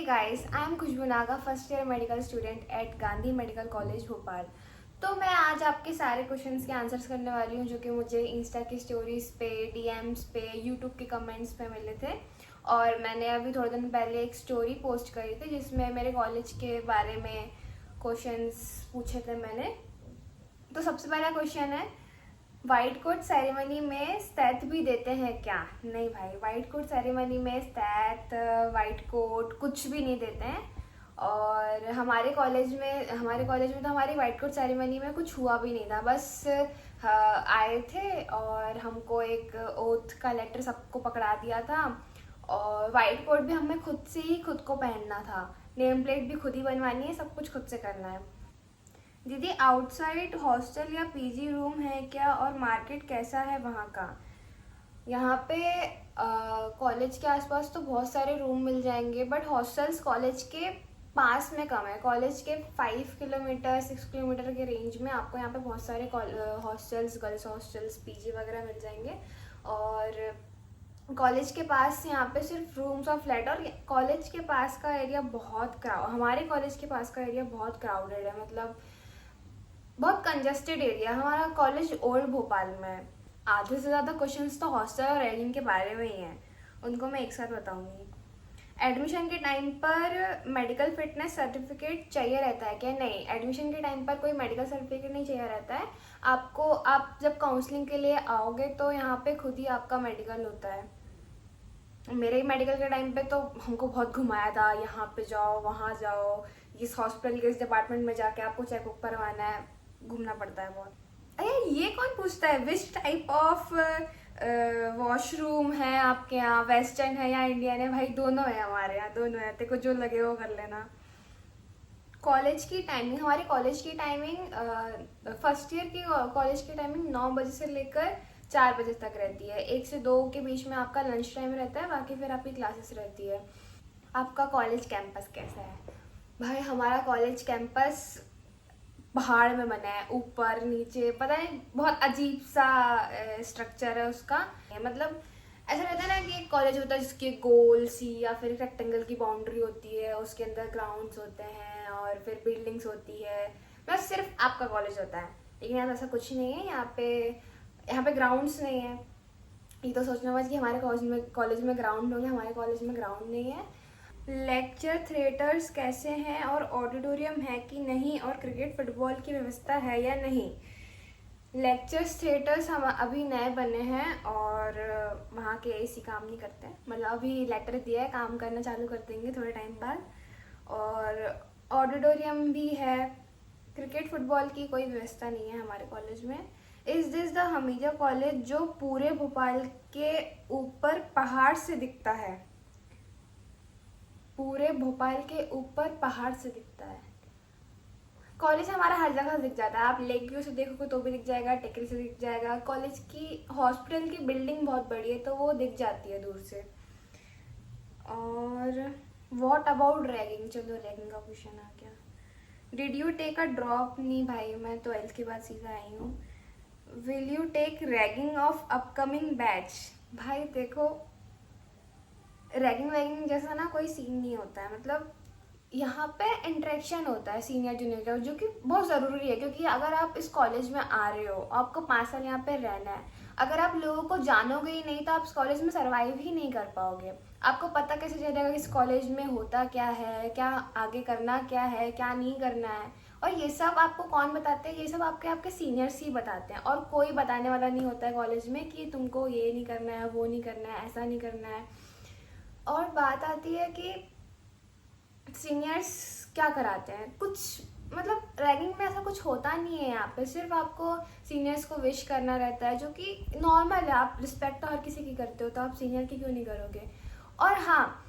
Guys, I am Khushboo Naga, first year medical student at Gandhi Medical College Bhopal. तो मैं आज आपके सारे क्वेश्चंस के आंसर्स करने वाली हूँ जो कि मुझे इंस्टा की स्टोरीज पे, डीएम्स पे, यूट्यूब के कमेंट्स पे मिले थे। और मैंने अभी थोड़े दिन पहले एक स्टोरी पोस्ट करी थी जिसमें मेरे कॉलेज के बारे में क्वेश्चंस पूछे थे मैंने। तो सबसे पहला क्वेश्चन है, वाइट कोट सेरेमनी में स्टैथ भी देते हैं क्या? नहीं भाई, वाइट कोट सेरेमनी में स्टैथ, वाइट कोट कुछ भी नहीं देते हैं। और हमारे कॉलेज में तो हमारी वाइट कोट सेरेमनी में कुछ हुआ भी नहीं था। बस आए थे और हमको एक ओथ का लेटर सबको पकड़ा दिया था। और वाइट कोट भी हमें खुद से ही खुद को पहनना था, नेम प्लेट भी खुद ही बनवानी है, सब कुछ खुद से करना है। दीदी, आउटसाइड हॉस्टल या पीजी रूम है क्या, और मार्केट कैसा है वहाँ का? यहाँ पे कॉलेज के आसपास तो बहुत सारे रूम मिल जाएंगे, बट हॉस्टल्स कॉलेज के पास में कम है। कॉलेज के 5 किलोमीटर 6 किलोमीटर के रेंज में आपको यहाँ पे बहुत सारे हॉस्टल्स, गर्ल्स हॉस्टल्स, पीजी वगैरह मिल जाएंगे। और कॉलेज के पास यहाँ पे सिर्फ रूम्स और फ्लैट। और कॉलेज के पास का एरिया हमारे कॉलेज के पास का एरिया बहुत क्राउडेड है, मतलब बहुत कंजेस्टेड एरिया। हमारा कॉलेज ओल्ड भोपाल में है। आधे से ज़्यादा क्वेश्चंस तो हॉस्टल और रैगिंग के बारे में ही हैं, उनको मैं एक साथ बताऊंगी। एडमिशन के टाइम पर मेडिकल फिटनेस सर्टिफिकेट चाहिए रहता है क्या? नहीं, एडमिशन के टाइम पर कोई मेडिकल सर्टिफिकेट नहीं चाहिए रहता है। आप जब काउंसलिंग के लिए आओगे तो यहाँ पे खुद ही आपका मेडिकल होता है। मेरे मेडिकल के टाइम पे तो हमको बहुत घुमाया था, यहाँ पे जाओ, वहाँ जाओ, इस हॉस्पिटल के इस डिपार्टमेंट में जाके आपको चेकअप करवाना है, घूमना पड़ता है बहुत। अरे ये कौन पूछता है विच टाइप ऑफ वॉशरूम है आपके यहाँ, वेस्टर्न है या इंडियन है? भाई दोनों है हमारे यहाँ, दोनों है, तेरे को जो लगे वो कर लेना। कॉलेज की टाइमिंग, हमारे कॉलेज की टाइमिंग फर्स्ट ईयर की कॉलेज की टाइमिंग 9 बजे से लेकर 4 बजे तक रहती है। 1 से 2 के बीच में आपका लंच टाइम रहता है, बाकी फिर आपकी क्लासेस रहती है। आपका कॉलेज कैंपस कैसा है? भाई हमारा कॉलेज कैंपस पहाड़ में बना है, ऊपर नीचे, पता नहीं, बहुत अजीब सा स्ट्रक्चर है उसका। मतलब ऐसा रहता है ना कि एक कॉलेज होता है जिसकी गोल सी या फिर रेक्टेंगल की बाउंड्री होती है, उसके अंदर ग्राउंड्स होते हैं और फिर बिल्डिंग्स होती है, बस सिर्फ आपका कॉलेज होता है। लेकिन यहाँ ऐसा कुछ नहीं है। यहाँ पे ग्राउंड्स नहीं है। ये तो सोचना मत कि हमारे कॉलेज में ग्राउंड होंगे, हमारे कॉलेज में ग्राउंड नहीं है। लेक्चर थिएटर्स कैसे हैं, और ऑडिटोरियम है कि नहीं, और क्रिकेट फुटबॉल की व्यवस्था है या नहीं? लेक्चर्स थिएटर्स हम अभी नए बने हैं और वहाँ के एसी काम नहीं करते हैं, मतलब अभी लेटर दिया है, काम करना चालू कर देंगे थोड़े टाइम बाद। और ऑडिटोरियम भी है। क्रिकेट फुटबॉल की कोई व्यवस्था नहीं है हमारे कॉलेज में। इज दिस द हमीजा कॉलेज जो पूरे भोपाल के ऊपर पहाड़ से दिखता है? पूरे भोपाल के ऊपर पहाड़ से दिखता है। कॉलेज हमारा हर जगह दिख जाता है, आप लेक व्यू से देखोगे तो भी दिख जाएगा, टेकरी से दिख जाएगा। कॉलेज की हॉस्पिटल की बिल्डिंग बहुत बड़ी है तो वो दिख जाती है दूर से। और व्हाट अबाउट रैगिंग? चलो रैगिंग का क्वेश्चन आ गया। Did you take a drop? नहीं भाई, मैं 12th के बाद सीधा आई हूँ। Will you take ragging of upcoming batch? भाई देखो, रैगिंग वैगिंग जैसा ना कोई सीन नहीं होता है। मतलब यहाँ पे इंटरेक्शन होता है सीनियर जूनियर का, जो कि बहुत ज़रूरी है, क्योंकि अगर आप इस कॉलेज में आ रहे हो, आपको 5 साल यहाँ पे रहना है, अगर आप लोगों को जानोगे ही नहीं तो आप इस कॉलेज में सर्वाइव ही नहीं कर पाओगे। आपको पता कैसे चलेगा कि इस कॉलेज में होता क्या है, क्या आगे करना क्या है, क्या नहीं करना है। और ये सब आपको कौन बताते हैं? ये सब आपके आपके सीनियर्स ही बताते हैं, और कोई बताने वाला नहीं होता है कॉलेज में कि तुमको ये नहीं करना है, वो नहीं करना है, ऐसा नहीं करना है। और बात आती है कि सीनियर्स क्या कराते हैं, कुछ मतलब रैगिंग में ऐसा कुछ होता नहीं है। यहाँ पे सिर्फ आपको सीनियर्स को विश करना रहता है, जो कि नॉर्मल है। आप रिस्पेक्ट तो हर किसी की करते हो, तो आप सीनियर की क्यों नहीं करोगे? और हाँ,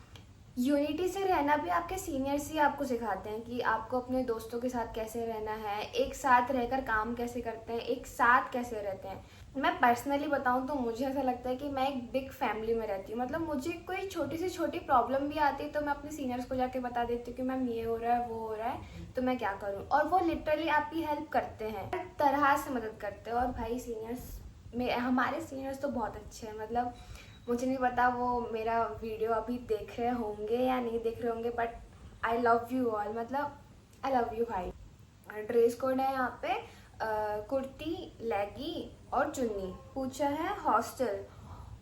यूनिटी से रहना भी आपके सीनियर्स ही आपको सिखाते हैं कि आपको अपने दोस्तों के साथ कैसे रहना है, एक साथ रहकर काम कैसे करते हैं, एक साथ कैसे रहते हैं। मैं पर्सनली बताऊं तो मुझे ऐसा लगता है कि मैं एक बिग फैमिली में रहती हूँ। मतलब मुझे कोई छोटी से छोटी प्रॉब्लम भी आती है तो मैं अपने सीनियर्स को जाके बता देती हूँ कि मैम ये हो रहा है, वो हो रहा है, तो मैं क्या करूँ। और वो लिटरली आपकी हेल्प करते हैं, हर तरह से मदद करते हैं। और भाई सीनियर्स में हमारे सीनियर्स तो बहुत अच्छे हैं। मतलब मुझे नहीं पता वो मेरा वीडियो अभी देख रहे होंगे या नहीं देख रहे होंगे, but I love you all, मतलब आई लव यू भाई। ड्रेस कोड है यहाँ पे कुर्ती, लेगी और चुन्नी। पूछा है हॉस्टल।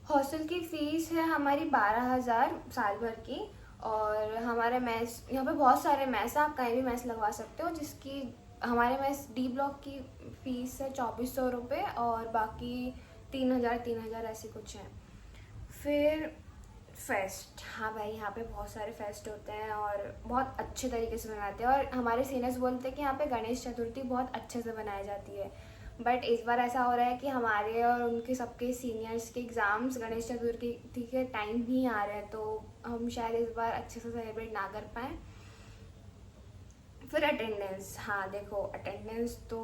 हॉस्टल की फीस है हमारी 12,000 साल भर की। और हमारे मैस, यहाँ पे बहुत सारे मैस है, आप कहीं भी मैस लगवा सकते हो, जिसकी हमारे मैस डी ब्लॉक की फीस है 2400 रुपये, और बाकी 3,000 ऐसे कुछ है। फिर फेस्ट, हाँ भाई यहाँ पे बहुत सारे फेस्ट होते हैं और बहुत अच्छे तरीके से मनाते हैं। और हमारे सीनियर्स बोलते हैं कि यहाँ पे गणेश चतुर्थी बहुत अच्छे से मनाई जाती है। बट इस बार ऐसा हो रहा है कि हमारे और उनके सबके सीनियर्स के एग्ज़ाम्स गणेश चतुर्थी के टाइम ही आ रहे हैं, तो हम शायद इस बार अच्छे से सेलिब्रेट ना कर पाएँ। फिर अटेंडेंस, हाँ देखो अटेंडेंस तो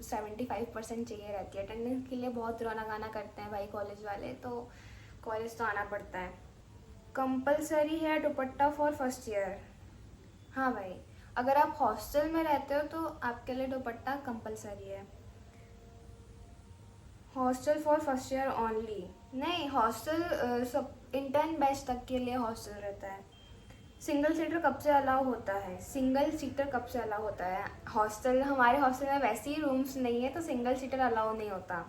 75% चाहिए रहती है। अटेंडेंस के लिए बहुत रोना गाना करते हैं भाई कॉलेज वाले, तो कॉलेज तो आना पड़ता है। कंपलसरी है दुपट्टा फॉर फर्स्ट ईयर। हाँ भाई, अगर आप हॉस्टल में रहते हो तो आपके लिए दुपट्टा कंपलसरी है। Hostel for first year only, नहीं हॉस्टल सब इंटर्न बैच तक के लिए हॉस्टल रहता है। सिंगल सीटर कब से अलाउ होता है? सिंगल सीटर कब से अलाउ होता है? हॉस्टल, हमारे हॉस्टल में वैसे ही रूम्स नहीं है तो सिंगल सीटर अलाउ नहीं होता,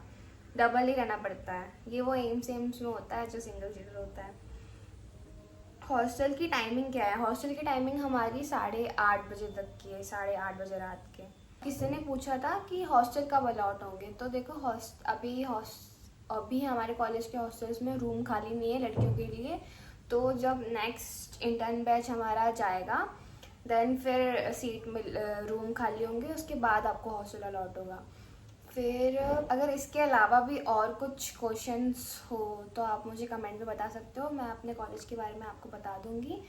डबल ही रहना पड़ता है। ये वो एम्स में होता है जो सिंगल सीटर होता है। हॉस्टल की टाइमिंग क्या है? हॉस्टल की टाइमिंग हमारी 8:30 बजे तक की है, 8:30 बजे रात के। किसी ने पूछा था कि हॉस्टल कब अलाउट होंगे, तो देखो अभी हमारे कॉलेज के हॉस्टल्स में रूम खाली नहीं है लड़कियों के लिए। तो जब नेक्स्ट इंटर्न बैच हमारा जाएगा देन फिर रूम खाली होंगे, उसके बाद आपको हॉस्टल अलाउट होगा। फिर अगर इसके अलावा भी और कुछ क्वेश्चंस हो तो आप मुझे कमेंट में बता सकते हो, मैं अपने कॉलेज के बारे में आपको बता दूंगी।